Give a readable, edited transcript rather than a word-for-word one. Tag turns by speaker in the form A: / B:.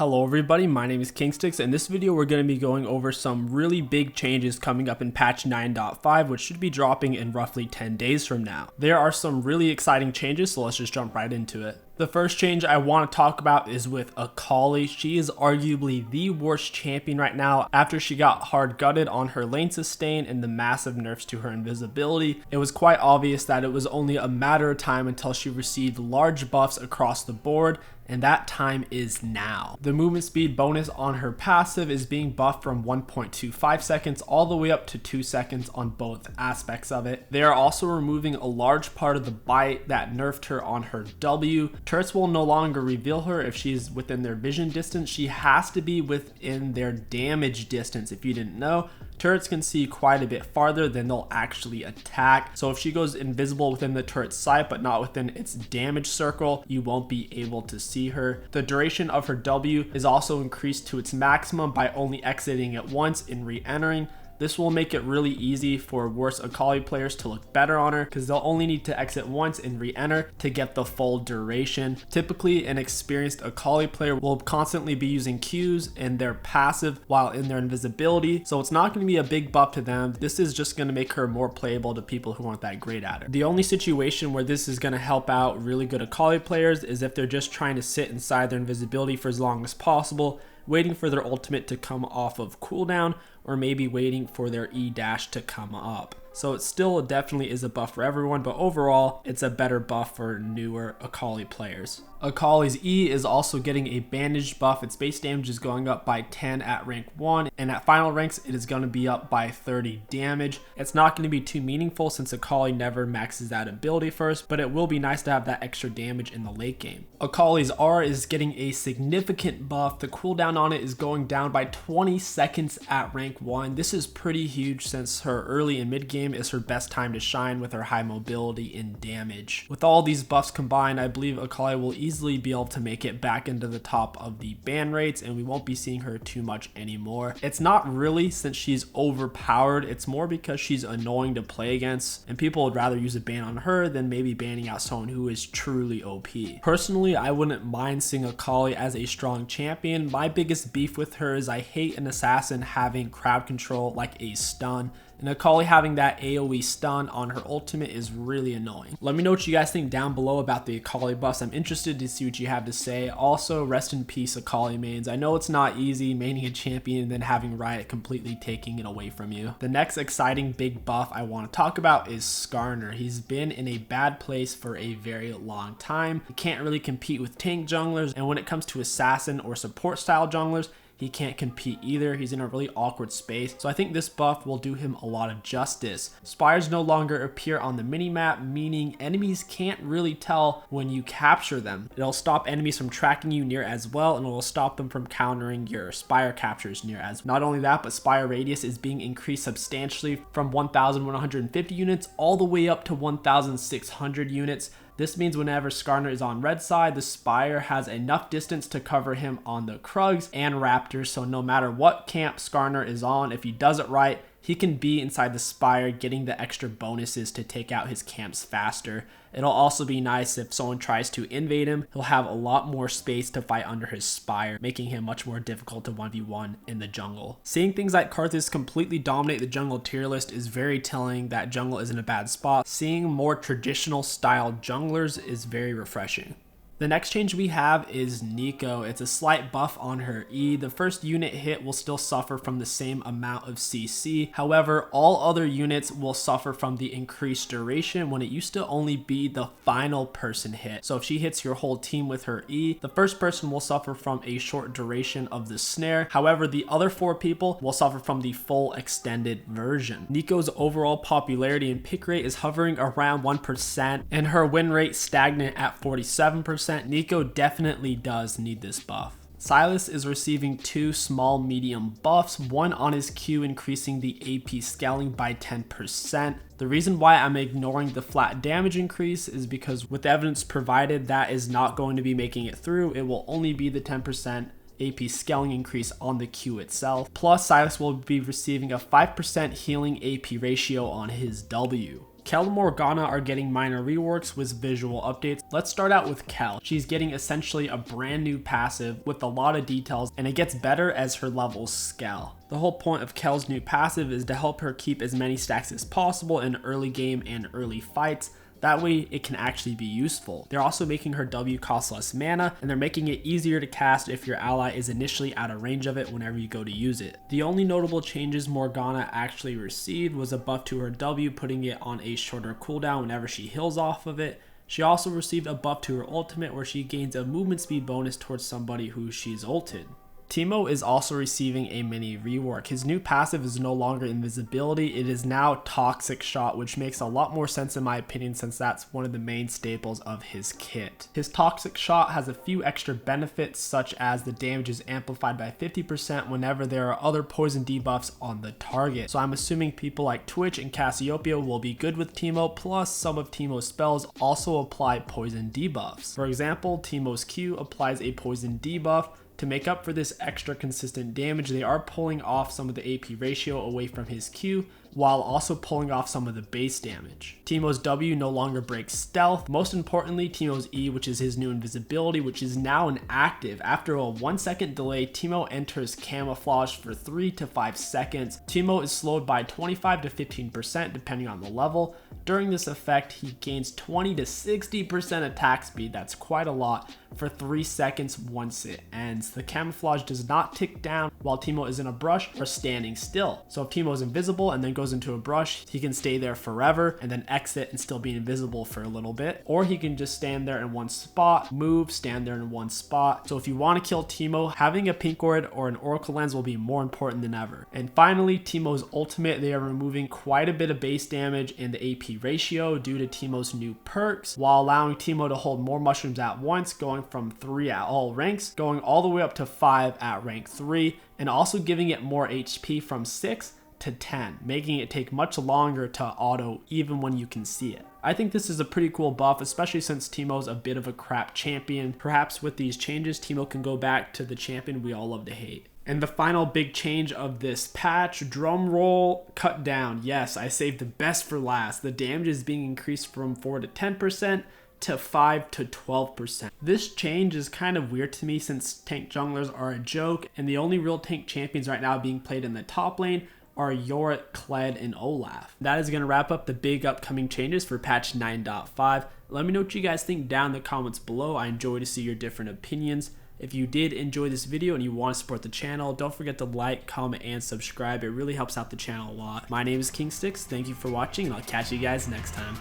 A: Hello everybody, my name is KingStix. In this video we're going to be going over some really big changes coming up in patch 9.5, which should be dropping in roughly 10 days from now. There are some really exciting changes, so let's just jump right into it. The first change I want to talk about is with Akali. She is arguably the worst champion right now after she got hard gutted on her lane sustain and the massive nerfs to her invisibility. It was quite obvious that it was only a matter of time until she received large buffs across the board, and that time is now. The movement speed bonus on her passive is being buffed from 1.25 seconds all the way up to 2 seconds on both aspects of it. They are also removing a large part of the bite that nerfed her on her W. Turrets will no longer reveal her if she's within their vision distance. She has to be within their damage distance. If you didn't know, turrets can see quite a bit farther than they'll actually attack. So if she goes invisible within the turret's sight but not within its damage circle, you won't be able to see her. The duration of her W is also increased to its maximum by only exiting it once and re-entering. This will make it really easy for worse Akali players to look better on her because they'll only need to exit once and re-enter to get the full duration. Typically, an experienced Akali player will constantly be using Qs and their passive while in their invisibility, so it's not going to be a big buff to them. This is just going to make her more playable to people who aren't that great at her. The only situation where this is going to help out really good Akali players is if they're just trying to sit inside their invisibility for as long as possible, waiting for their ultimate to come off of cooldown, or maybe waiting for their E dash to come up. So it still definitely is a buff for everyone, but overall it's a better buff for newer Akali players. Akali's E is also getting a bandage buff. Its base damage is going up by 10 at rank 1, and at final ranks it is going to be up by 30 damage. It's not going to be too meaningful since Akali never maxes that ability first, but it will be nice to have that extra damage in the late game. Akali's R is getting a significant buff. The cooldown on it is going down by 20 seconds at rank 1. This is pretty huge since her early and mid game is her best time to shine with her high mobility and damage. With all these buffs combined, I believe Akali will easily be able to make it back into the top of the ban rates, and we won't be seeing her too much anymore. It's not really since she's overpowered, it's more because she's annoying to play against, and people would rather use a ban on her than maybe banning out someone who is truly OP. Personally, I wouldn't mind seeing Akali as a strong champion. My biggest beef with her is I hate an assassin having crowd control like a stun, and Akali having that AoE stun on her ultimate is really annoying. Let me know what you guys think down below about the Akali buffs. I'm interested to see what you have to say. Also, rest in peace Akali mains. I know it's not easy maining a champion and then having Riot completely taking it away from you. The next exciting big buff I want to talk about is Skarner. He's been in a bad place for a very long time. He can't really compete with tank junglers, and when it comes to assassin or support style junglers, he can't compete either. He's in a really awkward space. So I think this buff will do him a lot of justice. Spires no longer appear on the minimap, meaning enemies can't really tell when you capture them. It'll stop enemies from tracking you near as well, and it will stop them from countering your spire captures near as well. Not only that, but spire radius is being increased substantially from 1,150 units all the way up to 1,600 units. This means whenever Skarner is on red side, the spire has enough distance to cover him on the Krugs and Raptors, so no matter what camp Skarner is on, if he does it right, he can be inside the spire getting the extra bonuses to take out his camps faster. It'll also be nice if someone tries to invade him, he'll have a lot more space to fight under his spire, making him much more difficult to 1v1 in the jungle. Seeing things like Karthus completely dominate the jungle tier list is very telling that jungle is in a bad spot. Seeing more traditional style junglers is very refreshing. The next change we have is Neeko. It's a slight buff on her E. The first unit hit will still suffer from the same amount of CC. However, all other units will suffer from the increased duration when it used to only be the final person hit. So if she hits your whole team with her E, the first person will suffer from a short duration of the snare. However, the other 4 people will suffer from the full extended version. Neeko's overall popularity and pick rate is hovering around 1%, and her win rate stagnant at 47%. Neeko definitely does need this buff. Sylas is receiving 2 small medium buffs, one on his Q increasing the AP scaling by 10%. The reason why I'm ignoring the flat damage increase is because with evidence provided that is not going to be making it through. It will only be the 10% AP scaling increase on the Q itself. Plus, Sylas will be receiving a 5% healing AP ratio on his W. Kayle Morgana are getting minor reworks with visual updates. Let's start out with Kayle. She's getting essentially a brand new passive with a lot of details, and it gets better as her levels scale. The whole point of Kayle's new passive is to help her keep as many stacks as possible in early game and early fights. That way it can actually be useful. They're also making her W cost less mana, and they're making it easier to cast if your ally is initially out of range of it whenever you go to use it. The only notable changes Morgana actually received was a buff to her W, putting it on a shorter cooldown whenever she heals off of it. She also received a buff to her ultimate where she gains a movement speed bonus towards somebody who she's ulted. Teemo is also receiving a mini rework. His new passive is no longer invisibility, it is now toxic shot, which makes a lot more sense in my opinion since that's one of the main staples of his kit. His toxic shot has a few extra benefits such as the damage is amplified by 50% whenever there are other poison debuffs on the target. So I'm assuming people like Twitch and Cassiopeia will be good with Teemo, plus some of Teemo's spells also apply poison debuffs. For example, Teemo's Q applies a poison debuff. To make up for this extra consistent damage, they are pulling off some of the AP ratio away from his Q, while also pulling off some of the base damage. Teemo's W no longer breaks stealth. Most importantly, Teemo's E, which is his new invisibility, which is now inactive. After a 1 second delay, Teemo enters camouflage for 3 to 5 seconds. Teemo is slowed by 25 to 15% depending on the level. During this effect, he gains 20 to 60% attack speed, that's quite a lot, for 3 seconds once it ends. The camouflage does not tick down while Teemo is in a brush or standing still. So if Teemo is invisible and then goes into a brush, he can stay there forever and then exit and still be invisible for a little bit, or he can just stand there in one spot, move, stand there in one spot. So if you want to kill Teemo, having a pink ward or an oracle lens will be more important than ever. And finally, Teemo's ultimate, they are removing quite a bit of base damage in the AP ratio due to Teemo's new perks, while allowing Teemo to hold more mushrooms at once, going from 3 at all ranks, going all the way up to 5 at rank 3, and also giving it more HP from 6 to 10, making it take much longer to auto even when you can see it. I think this is a pretty cool buff, especially since Teemo's a bit of a crap champion. Perhaps with these changes, Teemo can go back to the champion we all love to hate. And the final big change of this patch, drum roll, cut down. Yes, I saved the best for last. The damage is being increased from 4 to 10%. To 5 to 12%. This change is kind of weird to me since tank junglers are a joke, and the only real tank champions right now being played in the top lane are 𝐒𝐿𝐿, 𝐿ED, and 𝐿. That is going to wrap up the big upcoming changes for patch 9.5. Let me know what you guys think down in the comments below. I enjoy to see your different opinions. If you did enjoy this video and you want to support the channel, don't forget to like, comment, and subscribe. It really helps out the channel a lot. My name is KingStix. Thank you for watching, and I'll catch you guys next time.